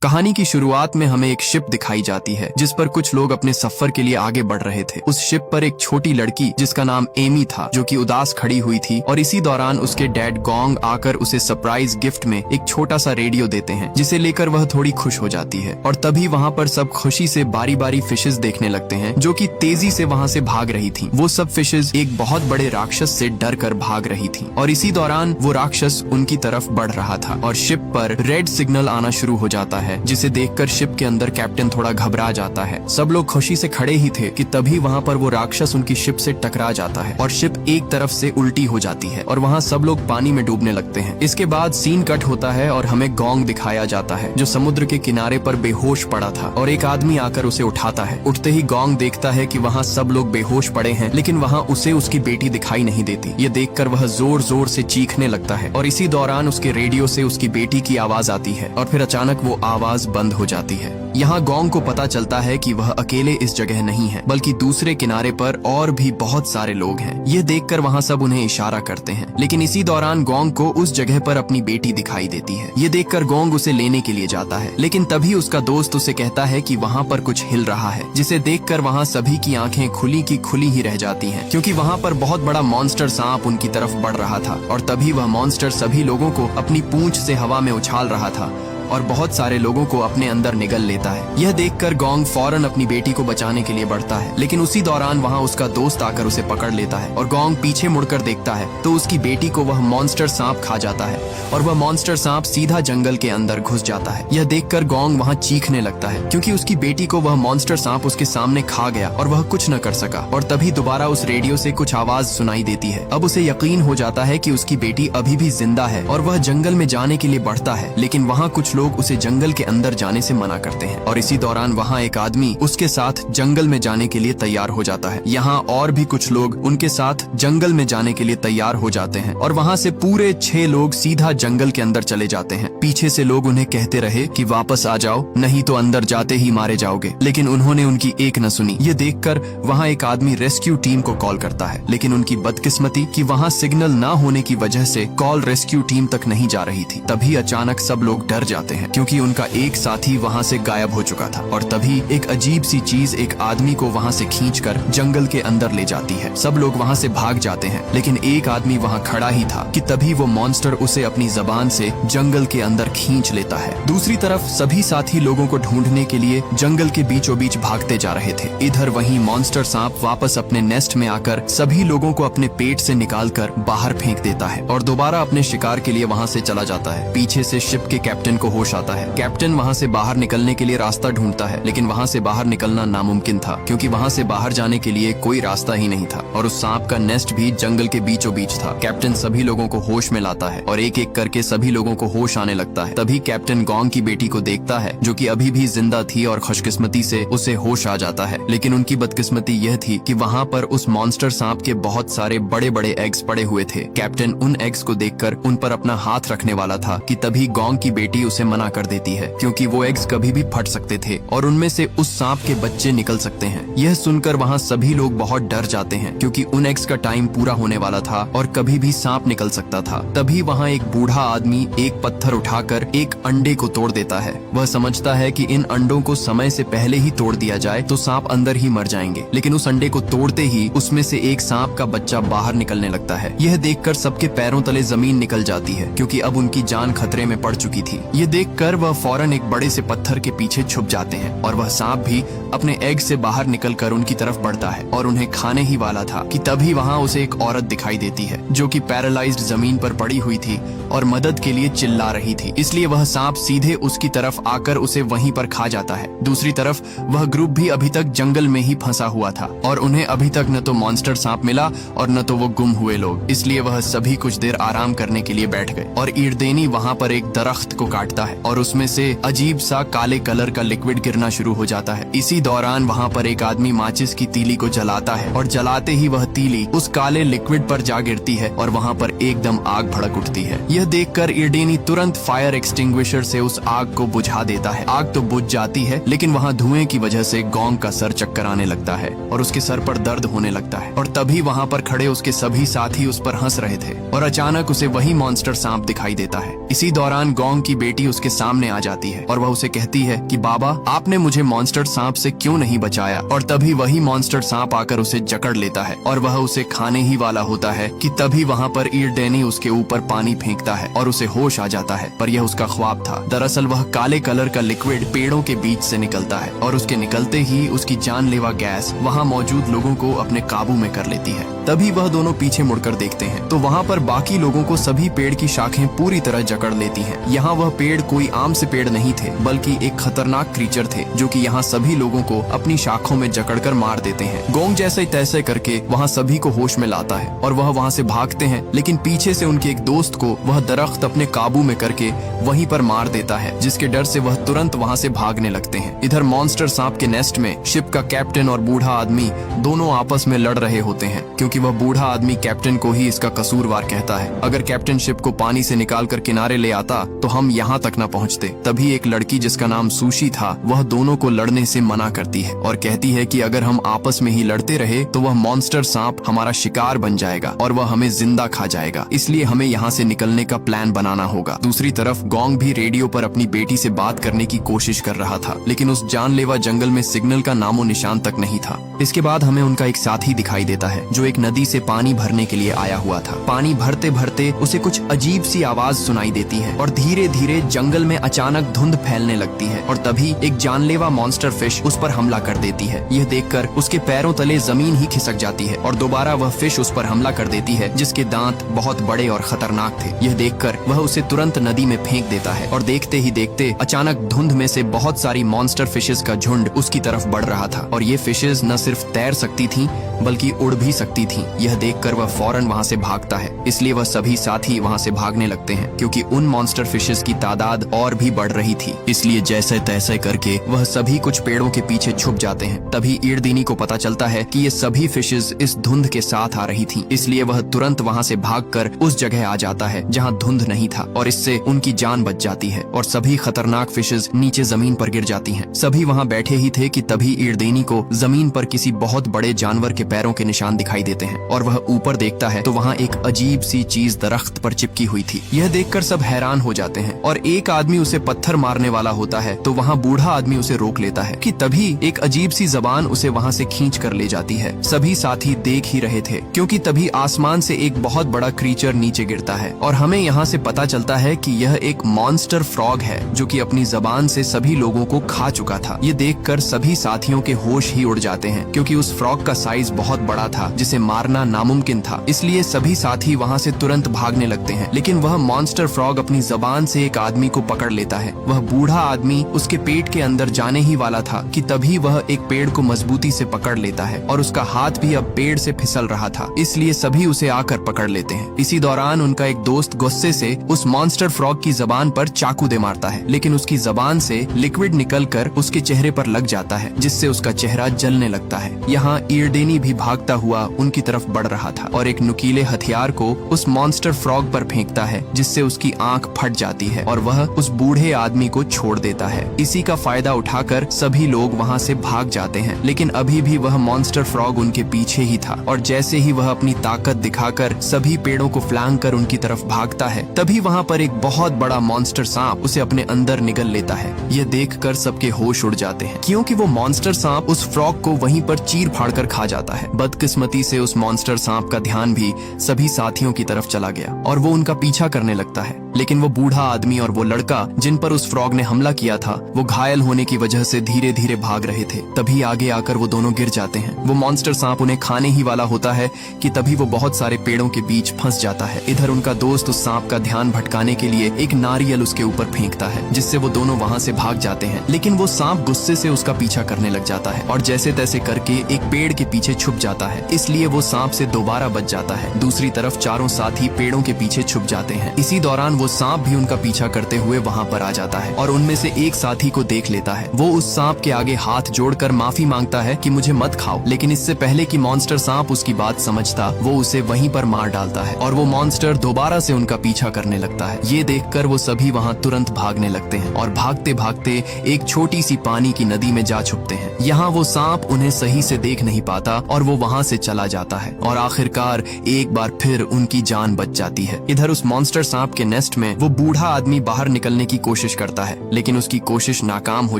कहानी की शुरुआत में हमें एक शिप दिखाई जाती है जिस पर कुछ लोग अपने सफर के लिए आगे बढ़ रहे थे। उस शिप पर एक छोटी लड़की जिसका नाम एमी था जो कि उदास खड़ी हुई थी और इसी दौरान उसके डैड गोंग आकर उसे सरप्राइज गिफ्ट में एक छोटा सा रेडियो देते हैं जिसे लेकर वह थोड़ी खुश हो जाती है। और तभी वहाँ पर सब खुशी से बारी बारी फिशेस देखने लगते हैं जो कि तेजी से वहाँ से भाग रही थी। वो सब फिशेस एक बहुत बड़े राक्षस से डर कर भाग रही थी और इसी दौरान वो राक्षस उनकी तरफ बढ़ रहा था और शिप पर रेड सिग्नल आना शुरू हो जाता है जिसे देखकर शिप के अंदर कैप्टन थोड़ा घबरा जाता है। सब लोग खुशी से खड़े ही थे कि तभी वहाँ पर वो राक्षस उनकी शिप से टकरा जाता है और शिप एक तरफ से उल्टी हो जाती है और वहाँ सब लोग पानी में डूबने लगते हैं। इसके बाद सीन कट होता है और हमें गोंग दिखाया जाता है जो समुद्र के किनारे पर बेहोश पड़ा था और एक आदमी आकर उसे उठाता है। उठते ही गोंग देखता है कि वहाँ सब लोग बेहोश पड़े हैं लेकिन वहाँ उसे उसकी बेटी दिखाई नहीं देती। ये देखकर वह जोर जोर से चीखने लगता है और इसी दौरान उसके रेडियो से उसकी बेटी की आवाज आती है और फिर अचानक वो आवाज बंद हो जाती है। यहाँ गोंग को पता चलता है कि वह अकेले इस जगह नहीं है बल्कि दूसरे किनारे पर और भी बहुत सारे लोग हैं। ये देखकर वहाँ सब उन्हें इशारा करते हैं लेकिन इसी दौरान गोंग को उस जगह पर अपनी बेटी दिखाई देती है। ये देखकर गोंग उसे लेने के लिए जाता है लेकिन तभी उसका दोस्त उसे कहता है कि वहाँ पर कुछ हिल रहा है जिसे देखकर वहाँ सभी की आंखें खुली की खुली ही रह जाती हैं क्योंकि वहाँ पर बहुत बड़ा मॉन्स्टर सांप उनकी तरफ बढ़ रहा था और तभी वह मॉन्स्टर सभी लोगों को अपनी पूंछ से हवा में उछाल रहा था और बहुत सारे लोगों को अपने अंदर निगल लेता है। यह देखकर गोंग फौरन अपनी बेटी को बचाने के लिए बढ़ता है लेकिन उसी दौरान वहाँ उसका दोस्त आकर उसे पकड़ लेता है और गोंग पीछे मुड़कर देखता है तो उसकी बेटी को वह मॉन्स्टर सांप खा जाता है और वह मॉन्स्टर सांप सीधा जंगल के अंदर घुस जाता है। यह देखकर गोंग वहाँ चीखने लगता है क्योंकि उसकी बेटी को वह मॉन्स्टर सांप उसके सामने खा गया और वह कुछ न कर सका। और तभी दोबारा उस रेडियो से कुछ आवाज सुनाई देती है। अब उसे यकीन हो जाता है कि उसकी बेटी अभी भी जिंदा है और वह जंगल में जाने के लिए बढ़ता है लेकिन वहाँ कुछ लोग उसे जंगल के अंदर जाने से मना करते हैं और इसी दौरान वहाँ एक आदमी उसके साथ जंगल में जाने के लिए तैयार हो जाता है। यहाँ और भी कुछ लोग उनके साथ जंगल में जाने के लिए तैयार हो जाते हैं और वहाँ से पूरे 6 लोग सीधा जंगल के अंदर चले जाते हैं। पीछे से लोग उन्हें कहते रहे कि वापस आ जाओ नहीं तो अंदर जाते ही मारे जाओगे लेकिन उन्होंने उनकी एक न सुनी। ये देखकर वहाँ एक आदमी रेस्क्यू टीम को कॉल करता है लेकिन उनकी बदकिस्मती कि वहाँ सिग्नल न होने की वजह से कॉल रेस्क्यू टीम तक नहीं जा रही थी। तभी अचानक सब लोग डर जाते हैं क्योंकि उनका एक साथी वहाँ से गायब हो चुका था और तभी एक अजीब सी चीज एक आदमी को वहाँ से खींचकर जंगल के अंदर ले जाती है। सब लोग वहाँ से भाग जाते हैं लेकिन एक आदमी वहाँ खड़ा ही था कि तभी वो मॉन्स्टर उसे अपनी जबान से जंगल के अंदर खींच लेता है। दूसरी तरफ सभी साथी लोगों को ढूंढने के लिए जंगल के बीचों बीच भागते जा रहे थे। इधर वहीं मॉन्स्टर सांप वापस अपने नेस्ट में आकर सभी लोगों को अपने पेट से निकालकर बाहर फेंक देता है और दोबारा अपने शिकार के लिए वहाँ से चला जाता है। पीछे से शिप के कैप्टन को होश आता है। कैप्टन वहाँ से बाहर निकलने के लिए रास्ता ढूंढता है लेकिन वहाँ से बाहर निकलना नामुमकिन था क्योंकि वहाँ से बाहर जाने के लिए कोई रास्ता ही नहीं था और उस सांप का नेस्ट भी जंगल के बीचों बीच था। कैप्टन सभी लोगों को होश में लाता है और एक एक करके सभी लोगों को होश आने लगता है। तभी कैप्टन गोंग की बेटी को देखता है जो कि अभी भी जिंदा थी और खुशकिस्मती से उसे होश आ जाता है लेकिन उनकी बदकिस्मती यह थी कि वहाँ पर उस मॉन्स्टर सांप के बहुत सारे बड़े बड़े एग्स पड़े हुए थे। कैप्टन उन एग्स को देखकर उन पर अपना हाथ रखने वाला था कि तभी गोंग की बेटी उसे मना कर देती है क्योंकि वो एग्स कभी भी फट सकते थे और उनमें से उस सांप के बच्चे निकल सकते हैं। यह सुनकर वहाँ सभी लोग बहुत डर जाते हैं क्योंकि उन एग्स का टाइम पूरा होने वाला था और कभी भी सांप निकल सकता था। तभी वहाँ एक बूढ़ा आदमी एक पत्थर उठाकर एक अंडे को तोड़ देता है। वह समझता है कि इन अंडों को समय से पहले ही तोड़ दिया जाए तो सांप अंदर ही मर जाएंगे लेकिन उस अंडे को तोड़ते ही उसमें से एक सांप का बच्चा बाहर निकलने लगता है। यह देखकर सबके पैरों तले जमीन निकल जाती है क्योंकि अब उनकी जान खतरे में पड़ चुकी थी। ये देखकर वह फौरन एक बड़े से पत्थर के पीछे छुप जाते हैं और वह सांप भी अपने एग से बाहर निकलकर उनकी तरफ बढ़ता है और उन्हें खाने ही वाला था कि तभी वहाँ उसे एक औरत दिखाई देती है जो कि पैरालाइज्ड जमीन पर पड़ी हुई थी और मदद के लिए चिल्ला रही थी। इसलिए वह सांप सीधे उसकी तरफ आकर उसे वहीं पर खा जाता है। दूसरी तरफ वह ग्रुप भी अभी तक जंगल में ही फंसा हुआ था और उन्हें अभी तक न तो मॉन्स्टर सांप मिला और न तो वो गुम हुए लोग। इसलिए वह सभी कुछ देर आराम करने के लिए बैठ गए और ईरदेनी वहाँ पर एक दरख्त को काटता है और उसमें से अजीब सा काले कलर का लिक्विड गिरना शुरू हो जाता है। इसी दौरान वहाँ पर एक आदमी माचिस की तीली को जलाता है और जलाते ही वह तीली उस काले लिक्विड पर जा गिरती है और वहाँ पर एकदम आग भड़क उठती है। यह देखकर ईरडेनी तुरंत फायर एक्सटिंग्विशर से उस आग को बुझा देता है। आग तो बुझ जाती है लेकिन वहाँ धुएं की वजह से गोंग का सर चक्कर आने लगता है और उसके सर पर दर्द होने लगता है और तभी वहाँ पर खड़े उसके सभी साथी उस पर हंस रहे थे और अचानक उसे वही मॉन्स्टर सांप दिखाई देता है। इसी दौरान गोंग की बेटी उसके सामने आ जाती है और वह उसे कहती है कि बाबा, आपने मुझे मॉन्स्टर सांप से क्यों नहीं बचाया। और तभी वही मॉन्स्टर सांप आकर उसे जकड़ लेता है और वह उसे खाने ही वाला होता है कि तभी वहाँ पर ईरडेनी उसके ऊपर पानी फेंकता है और उसे होश आ जाता है। पर यह उसका ख्वाब था। दरअसल वह काले कलर का लिक्विड पेड़ों के बीच से निकलता है और उसके निकलते ही उसकी जानलेवा गैस वहाँ मौजूद लोगों को अपने काबू में कर लेती है। तभी वह दोनों पीछे मुड़कर देखते हैं तो वहाँ पर बाकी लोगों को सभी पेड़ की शाखें पूरी तरह जकड़ लेती हैं। यहाँ वह पेड़ कोई आम से पेड़ नहीं थे, बल्कि एक खतरनाक क्रीचर थे जो कि यहाँ सभी लोगों को अपनी शाखों में जकड़कर मार देते हैं। गोंग जैसे तैसे करके वहाँ सभी को होश में लाता है और वह वहाँ से भागते हैं, लेकिन पीछे से उनके एक दोस्त को वह दरख्त अपने काबू में करके वहीं पर मार देता है, जिसके डर से वह तुरंत वहाँ से भागने लगते हैं। इधर मॉन्स्टर सांप के नेस्ट में शिप का कैप्टन और बूढ़ा आदमी दोनों आपस में लड़ रहे होते हैं, क्योंकि वह बूढ़ा आदमी कैप्टन को ही इसका कसूरवार कहता है। अगर कैप्टन शिप को पानी से निकालकर किनारे ले आता तो हम यहाँ तक न पहुँचते। तभी एक लड़की जिसका नाम सुशी था वह दोनों को लड़ने से मना करती है और कहती है कि अगर हम आपस में ही लड़ते रहे तो वह मॉन्स्टर सांप हमारा शिकार बन जाएगा और वह हमें जिंदा खा जाएगा, इसलिए हमें यहाँ से निकलने का प्लान बनाना होगा। दूसरी तरफ गोंग भी रेडियो पर अपनी बेटी से बात करने की कोशिश कर रहा था, लेकिन उस जानलेवा जंगल में सिग्नल का नामो निशान तक नहीं था। इसके बाद हमें उनका एक साथी दिखाई देता है जो एक नदी से पानी भरने के लिए आया हुआ था। पानी भरते भरते उसे कुछ अजीब सी आवाज सुनाई देती है और धीरे धीरे जंगल में अचानक धुंध फैलने लगती है और तभी एक जानलेवा मॉन्स्टर फिश उस पर हमला कर देती है। यह देखकर उसके पैरों तले जमीन ही खिसक जाती है और दोबारा वह फिश उस पर हमला कर देती है, जिसके दांत बहुत बड़े और खतरनाक थे। यह देखकर वह उसे तुरंत नदी में फेंक देता है और देखते ही देखते अचानक धुंध में से बहुत सारी मॉन्स्टर फिशेस का झुंड उसकी तरफ बढ़ रहा था और ये फिशेस न सिर्फ तैर सकती थीं बल्कि उड़ भी सकती थीं। यह देखकर वह फौरन वहां से भागता है, इसलिए वह सभी साथी वहां से भागने लगते हैं, क्योंकि उन मॉन्स्टर फिशेस की तादाद और भी बढ़ रही थी। इसलिए जैसे तैसे करके वह सभी कुछ पेड़ों के पीछे छुप जाते हैं। तभी ईरदेनी को पता चलता है कि ये सभी फिशेस इस धुंध के साथ आ रही थीं, इसलिए वह तुरंत वहां से भागकर उस जगह आ जाता है जहां धुंध नहीं था और इससे उनकी जान बच जाती है और सभी खतरनाक फिशेस नीचे जमीन पर गिर जाती हैं। सभी वहां बैठे ही थे कि तभी ईरदेनी को जमीन पर किसी बहुत बड़े जानवर के पैरों के निशान दिखाई देते हैं और वह ऊपर देखता है तो वहाँ एक अजीब सी चीज दरख्त पर चिपकी हुई थी। यह देखकर सब हैरान हो जाते हैं और एक आदमी उसे पत्थर मारने वाला होता है तो वहाँ बूढ़ा आदमी उसे रोक लेता है कि तभी एक अजीब सी जबान उसे वहाँ से खींच कर ले जाती है। सभी साथी देख ही रहे थे क्योंकि तभी आसमान से एक बहुत बड़ा क्रीचर नीचे गिरता है और हमें यहाँ से पता चलता है कि यह एक मॉन्स्टर फ्रॉग है जो कि अपनी जबान से सभी लोगों को खा चुका था। ये देखकर सभी साथियों के होश ही उड़ जाते हैं क्योंकि उस फ्रॉग का साइज बहुत बड़ा था जिसे मारना नामुमकिन था। इसलिए सभी साथी वहाँ से तुरंत भागने लगते हैं, लेकिन वह मॉन्स्टर फ्रॉग अपनी जबान से एक आदमी को पकड़ लेता है। वह बूढ़ा आदमी उसके पेट के अंदर जाने ही वाला था कि तभी वह एक पेड़ को मजबूती से पकड़ लेता है और उसका हाथ भी अब पेड़ से फिसल रहा था, इसलिए सभी उसे आकर पकड़ लेते हैं। इसी दौरान उनका एक दोस्त गुस्से से उस मॉन्स्टर फ्रॉग की जबान पर चाकू दे मारता है, लेकिन उसकी जबान से लिक्विड निकलकर उसके चेहरे पर लग जाता है जिससे उसका चेहरा जलने लगता है। यहाँ ईरदेनी भी भागता हुआ उनकी तरफ बढ़ रहा था और एक नुकीले हथियार को उस मॉन्स्टर फ्रॉग पर फेंकता है जिससे उसकी आंख फट जाती है और वह उस बूढ़े आदमी को छोड़ देता है। इसी का फायदा उठाकर सभी लोग वहाँ से भाग जाते हैं, लेकिन अभी भी वह मॉन्स्टर फ्रॉग उनके पीछे ही था और जैसे ही वह अपनी ताकत दिखाकर सभी पेड़ों को फ्लांग कर उनकी तरफ भागता है तभी वहाँ पर एक बहुत बड़ा मॉन्स्टर सांप उसे अपने अंदर निगल लेता है। यह देखकर सबके होश उड़ जाते हैं क्योंकि वो मॉन्स्टर सांप उस फ्रॉग को वहीं पर चीर फाड़ कर खा जाता है। बदकिस्मती से उस मॉन्स्टर सांप का ध्यान भी सभी साथियों की तरफ चला गया और वो उनका पीछा करने लगता है, लेकिन वो बूढ़ा आदमी और वो लड़का जिन पर उस फ्रॉग ने हमला किया था वो घायल होने की वजह से धीरे धीरे भाग रहे थे। तभी आगे आकर वो दोनों गिर जाते हैं। वो मॉन्स्टर सांप उन्हें खाने ही वाला होता है कि तभी वो बहुत सारे पेड़ों के बीच फंस जाता है। इधर उनका दोस्त उस सांप का ध्यान भटकाने के लिए एक नारियल उसके ऊपर फेंकता है जिससे वो दोनों वहाँ से भाग जाते हैं, लेकिन वो सांप गुस्से से उसका पीछा करने लग जाता है और जैसे तैसे करके एक पेड़ के पीछे छुप जाता है, इसलिए वो सांप से दोबारा बच जाता है। दूसरी तरफ चारों साथी पेड़ों के पीछे छुप जाते हैं। इसी दौरान वो सांप भी उनका पीछा करते हुए वहाँ पर आ जाता है और उनमें से एक साथी को देख लेता है। वो उस सांप के आगे हाथ जोड़कर माफी मांगता है कि मुझे मत खाओ, लेकिन इससे पहले कि मॉन्स्टर सांप उसकी बात समझता वो उसे वहीं पर मार डालता है और वो मॉन्स्टर दोबारा से उनका पीछा करने लगता है। ये देखकर वो सभी वहाँ तुरंत भागने लगते हैं और भागते भागते एक छोटी सी पानी की नदी में जा छुपते हैं। यहाँ वो सांप उन्हें सही से देख नहीं पाता और वो वहाँ से चला जाता आता है और आखिरकार एक बार फिर उनकी जान बच जाती है। इधर उस मॉन्स्टर सांप के नेस्ट में वो बूढ़ा आदमी बाहर निकलने की कोशिश करता है, लेकिन उसकी कोशिश नाकाम हो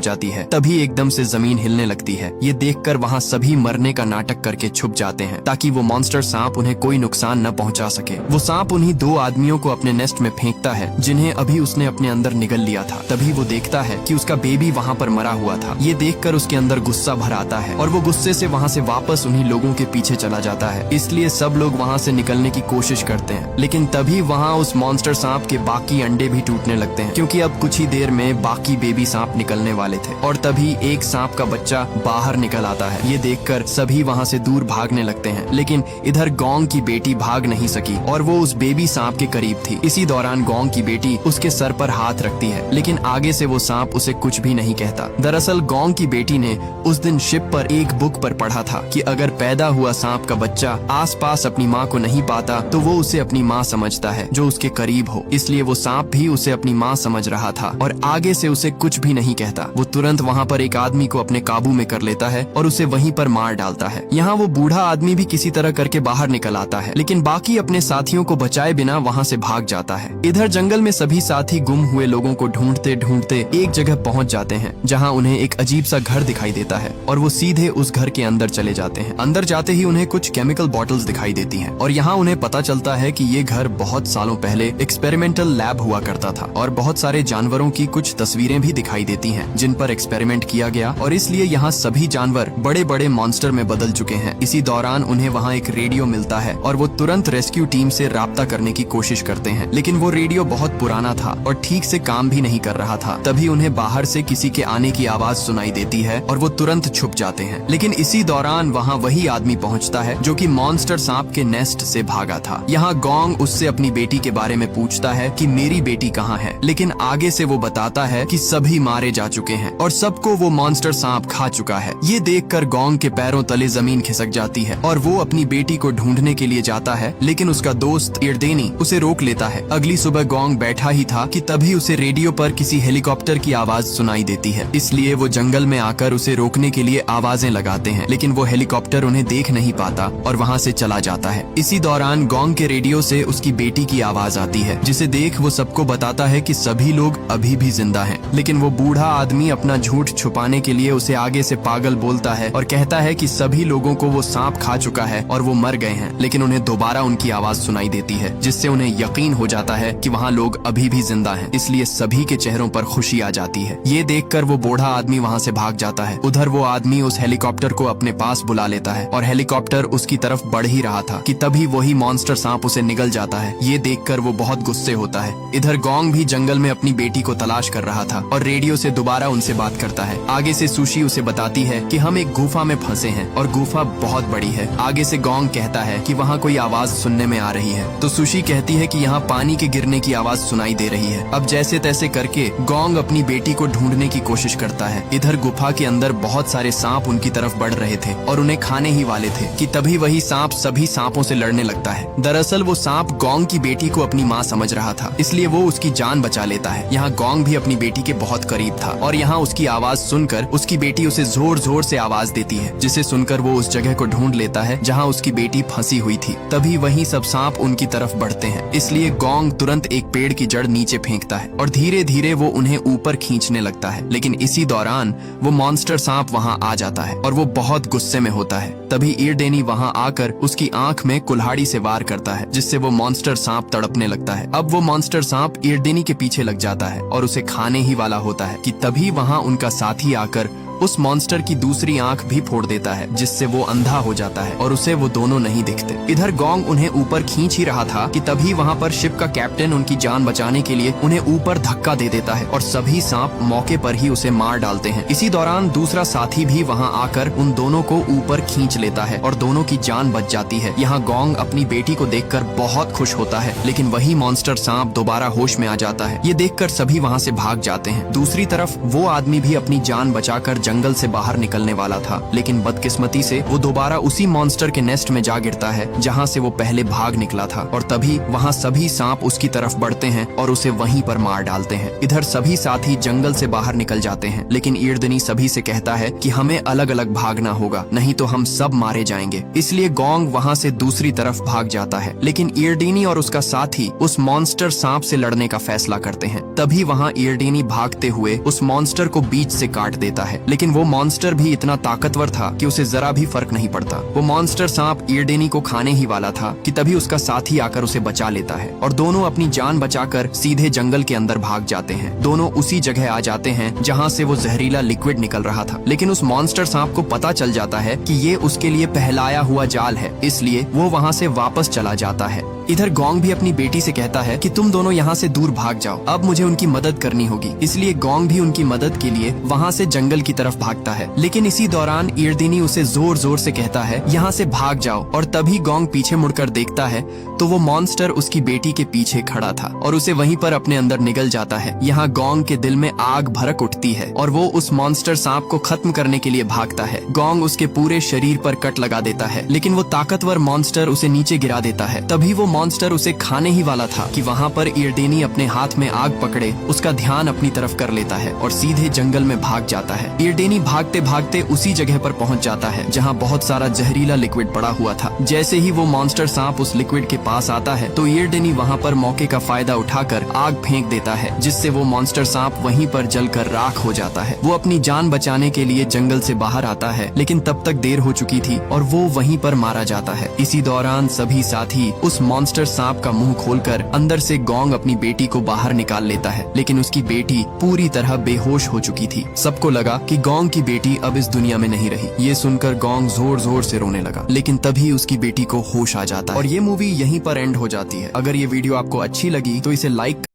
जाती है। तभी एकदम से जमीन हिलने लगती है। ये देखकर वहाँ सभी मरने का नाटक करके छुप जाते हैं ताकि वो मॉन्स्टर सांप उन्हें कोई नुकसान न पहुँचा सके। वो सांप उन्हीं दो आदमियों को अपने नेस्ट में फेंकता है जिन्हें अभी उसने अपने अंदर निगल लिया था। तभी वो देखता है कि उसका बेबी वहाँ पर मरा हुआ था। ये देखकर उसके अंदर गुस्सा भर आता है और वो गुस्से से वहाँ से वापस उन्हीं लोगों के पीछे चला जाता है। इसलिए सब लोग वहाँ से निकलने की कोशिश करते हैं, लेकिन तभी वहाँ उस मॉन्स्टर सांप के बाकी अंडे भी टूटने लगते हैं क्योंकि अब कुछ ही देर में बाकी बेबी सांप निकलने वाले थे। और तभी एक सांप का बच्चा बाहर निकल आता है। ये देखकर सभी वहाँ से दूर भागने लगते हैं, लेकिन इधर गोंग की बेटी भाग नहीं सकी और वो उस बेबी सांप के करीब थी। इसी दौरान गोंग की बेटी उसके सर पर हाथ रखती है, लेकिन आगे से वो सांप उसे कुछ भी नहीं कहता। दरअसल गोंग की बेटी ने उस दिन शिप पर एक बुक पर पढ़ा था कि अगर पैदा हुआ सांप का बच्चा आसपास अपनी माँ को नहीं पाता तो वो उसे अपनी माँ समझता है जो उसके करीब हो। इसलिए वो सांप भी उसे अपनी माँ समझ रहा था और आगे से उसे कुछ भी नहीं कहता। वो तुरंत वहाँ पर एक आदमी को अपने काबू में कर लेता है और उसे वहीं पर मार डालता है। यहाँ वो बूढ़ा आदमी भी किसी तरह करके बाहर निकल आता है, लेकिन बाकी अपने साथियों को बचाए बिना वहाँ से भाग जाता है। इधर जंगल में सभी साथी गुम हुए लोगों को ढूंढते ढूंढते एक जगह पहुँच जाते हैं जहाँ उन्हें एक अजीब सा घर दिखाई देता है और वो सीधे उस घर के अंदर चले जाते हैं। अंदर जाते ही उन्हें कुछ केमिकल बॉटल्स दिखाई देती हैं और यहाँ उन्हें पता चलता है कि ये घर बहुत सालों पहले एक्सपेरिमेंटल लैब हुआ करता था और बहुत सारे जानवरों की कुछ तस्वीरें भी दिखाई देती हैं जिन पर एक्सपेरिमेंट किया गया और इसलिए यहाँ सभी जानवर बड़े बड़े मॉन्स्टर में बदल चुके हैं। इसी दौरान उन्हें वहाँ एक रेडियो मिलता है और वो तुरंत रेस्क्यू टीम से राब्ता करने की कोशिश करते हैं, लेकिन वो रेडियो बहुत पुराना था और ठीक से काम भी नहीं कर रहा था। तभी उन्हें बाहर से किसी के आने की आवाज सुनाई देती है और वो तुरंत छुप जाते हैं, लेकिन इसी दौरान वहाँ वही आदमी पहुँचता है जो कि मॉन्स्टर सांप के नेस्ट से भागा था। यहाँ गोंग उससे अपनी बेटी के बारे में पूछता है कि मेरी बेटी कहाँ है, लेकिन आगे से वो बताता है कि सभी मारे जा चुके हैं और सबको वो मॉन्स्टर सांप खा चुका है। ये देखकर गोंग के पैरों तले जमीन खिसक जाती है और वो अपनी बेटी को ढूंढने के लिए जाता है, लेकिन उसका दोस्त इर्देनी उसे रोक लेता है। अगली सुबह गोंग बैठा ही था कि तभी उसे रेडियो पर किसी हेलीकॉप्टर की आवाज सुनाई देती है। इसलिए वो जंगल में आकर उसे रोकने के लिए आवाजें लगाते हैं, लेकिन वो हेलीकॉप्टर उन्हें देख नहीं पाता और वहाँ से चला जाता है। इसी दौरान गोंग के रेडियो से उसकी बेटी की आवाज आती है, जिसे देख वो सबको बताता है कि सभी लोग अभी भी जिंदा हैं। लेकिन वो बूढ़ा आदमी अपना झूठ छुपाने के लिए उसे आगे से पागल बोलता है और कहता है कि सभी लोगों को वो सांप खा चुका है और वो मर गए हैं, लेकिन उन्हें दोबारा उनकी आवाज सुनाई देती है, जिससे उन्हें यकीन हो जाता है कि वहाँ लोग अभी भी जिंदा हैं। इसलिए सभी के चेहरों पर खुशी आ जाती है। ये देखकर वो बूढ़ा आदमी वहाँ से भाग जाता है। उधर वो आदमी उस हेलीकॉप्टर को अपने पास बुला लेता है और हेलीकॉप्टर उसकी तरफ बढ़ ही रहा था कि तभी वही मॉन्स्टर सांप उसे निगल जाता है। ये देखकर वो बहुत गुस्से होता है। इधर गोंग भी जंगल में अपनी बेटी को तलाश कर रहा था और रेडियो से दोबारा उनसे बात करता है। आगे से सुशी उसे बताती है कि हम एक गुफा में फंसे हैं और गुफा बहुत बड़ी है। आगे से गोंग कहता है कि वहाँ कोई आवाज सुनने में आ रही है, तो सुशी कहती है कि यहाँ पानी के गिरने की आवाज सुनाई दे रही है। अब जैसे तैसे करके गोंग अपनी बेटी को ढूंढने की कोशिश करता है। इधर गुफा के अंदर बहुत सारे सांप उनकी तरफ बढ़ रहे थे और उन्हें खाने ही वाले थे कि तभी वही सांप सभी सांपों से लड़ने लगता है। दरअसल वो सांप गोंग की बेटी को अपनी माँ समझ रहा था, इसलिए वो उसकी जान बचा लेता है। यहाँ गोंग भी अपनी बेटी के बहुत करीब था और यहाँ उसकी आवाज सुनकर उसकी बेटी उसे जोर जोर से आवाज देती है, जिसे सुनकर वो उस जगह को ढूंढ लेता है जहाँ उसकी बेटी फंसी हुई थी। तभी वही सब सांप उनकी तरफ बढ़ते हैं, इसलिए गोंग तुरंत एक पेड़ की जड़ नीचे फेंकता है और धीरे धीरे वो उन्हें ऊपर खींचने लगता है। लेकिन इसी दौरान वो मॉन्स्टर सांप वहाँ आ जाता है और वो बहुत गुस्से में होता है। तभी इर्देनी वहाँ आकर उसकी आंख में कुल्हाड़ी से वार करता है, जिससे वो मॉन्स्टर सांप तड़पने लगता है। अब वो मॉन्स्टर सांप इर्देनी के पीछे लग जाता है और उसे खाने ही वाला होता है कि तभी वहाँ उनका साथी आकर उस मॉन्स्टर की दूसरी आंख भी फोड़ देता है, जिससे वो अंधा हो जाता है और उसे वो दोनों नहीं दिखते। इधर गोंग उन्हें ऊपर खींच ही रहा था कि तभी वहाँ पर शिप का कैप्टन उनकी जान बचाने के लिए उन्हें ऊपर धक्का दे देता है और सभी सांप मौके पर ही उसे मार डालते हैं। इसी दौरान दूसरा साथी भी वहाँ आकर उन दोनों को ऊपर खींच लेता है और दोनों की जान बच जाती है। यहाँ गोंग अपनी बेटी को देखकर बहुत खुश होता है, लेकिन वही मॉन्स्टर सांप दोबारा होश में आ जाता है। ये देखकर सभी वहाँ से भाग जाते हैं। दूसरी तरफ वो आदमी भी अपनी जान बचाकर जंगल से बाहर निकलने वाला था, लेकिन बदकिस्मती से वो दोबारा उसी मॉन्स्टर के नेस्ट में जा गिरता है जहाँ से वो पहले भाग निकला था। और तभी वहाँ सभी सांप उसकी तरफ बढ़ते हैं और उसे वहीं पर मार डालते हैं। इधर सभी साथी जंगल से बाहर निकल जाते हैं, लेकिन ईरदनी सभी से कहता है कि हमें अलग अलग भागना होगा, नहीं तो हम सब मारे जाएंगे। इसलिए गोंग वहाँ से दूसरी तरफ भाग जाता है, लेकिन ईरडीनी और उसका साथी उस मॉन्स्टर सांप से लड़ने का फैसला करते हैं। तभी वहाँ ईरडीनी भागते हुए उस मॉन्स्टर को बीच से काट देता है, लेकिन वो मॉन्स्टर भी इतना ताकतवर था कि उसे जरा भी फर्क नहीं पड़ता। वो मॉन्स्टर सांप ईरडीनी को खाने ही वाला था कि तभी उसका साथी आकर उसे बचा लेता है और दोनों अपनी जान बचाकर सीधे जंगल के अंदर भाग जाते हैं। दोनों उसी जगह आ जाते हैं जहाँ से वो जहरीला लिक्विड निकल रहा था, लेकिन उस मॉन्स्टर सांप को पता चल जाता है कि ये उसके लिए पहलाया हुआ जाल है, इसलिए वो वहाँ से वापस चला जाता है। इधर गोंग भी अपनी बेटी से कहता है कि तुम दोनों यहाँ से दूर भाग जाओ, अब मुझे उनकी मदद करनी होगी। इसलिए गोंग भी उनकी मदद के लिए वहाँ से जंगल की तरफ भागता है, लेकिन इसी दौरान ईरदनी उसे जोर जोर से कहता है यहाँ से भाग जाओ। और तभी गोंग पीछे मुड़कर देखता है तो वो मॉन्स्टर उसकी बेटी के पीछे खड़ा था और उसे वहीं पर अपने अंदर निगल जाता है। यहाँ गोंग के दिल में आग भड़क उठती है और वो उस मॉन्स्टर सांप को खत्म करने के लिए भागता है। गोंग उसके पूरे शरीर पर कट लगा देता है, लेकिन वो ताकतवर मॉन्स्टर उसे नीचे गिरा देता है। तभी वो मॉन्स्टर उसे खाने ही वाला था कि वहाँ पर ईरडीनी अपने हाथ में आग पकड़े उसका ध्यान अपनी तरफ कर लेता है और सीधे जंगल में भाग जाता है। ईरडीनी भागते भागते उसी जगह पर पहुँच जाता है जहाँ बहुत सारा जहरीला लिक्विड पड़ा हुआ था। जैसे ही वो मॉन्स्टर सांप उस लिक्विड के पास आता है तो ईरडीनी वहाँ पर मौके का फायदा उठाकर आग फेंक देता है, जिससे वो मॉन्स्टर सांप वहीं पर जलकर राख हो जाता है। वो अपनी जान बचाने के लिए जंगल से बाहर आता है, लेकिन तब तक देर हो चुकी थी और वो वहीं पर मारा जाता है। इसी दौरान सभी साथी उस मॉन्स्टर सांप का मुंह खोलकर अंदर से गोंग अपनी बेटी को बाहर निकाल लेता है, लेकिन उसकी बेटी पूरी तरह बेहोश हो चुकी थी। सबको लगा कि गोंग की बेटी अब इस दुनिया में नहीं रही। ये सुनकर गोंग जोर जोर से रोने लगा, लेकिन तभी उसकी बेटी को होश आ जाता है और ये मूवी यहीं पर एंड हो जाती है। अगर ये वीडियो आपको अच्छी लगी तो इसे लाइक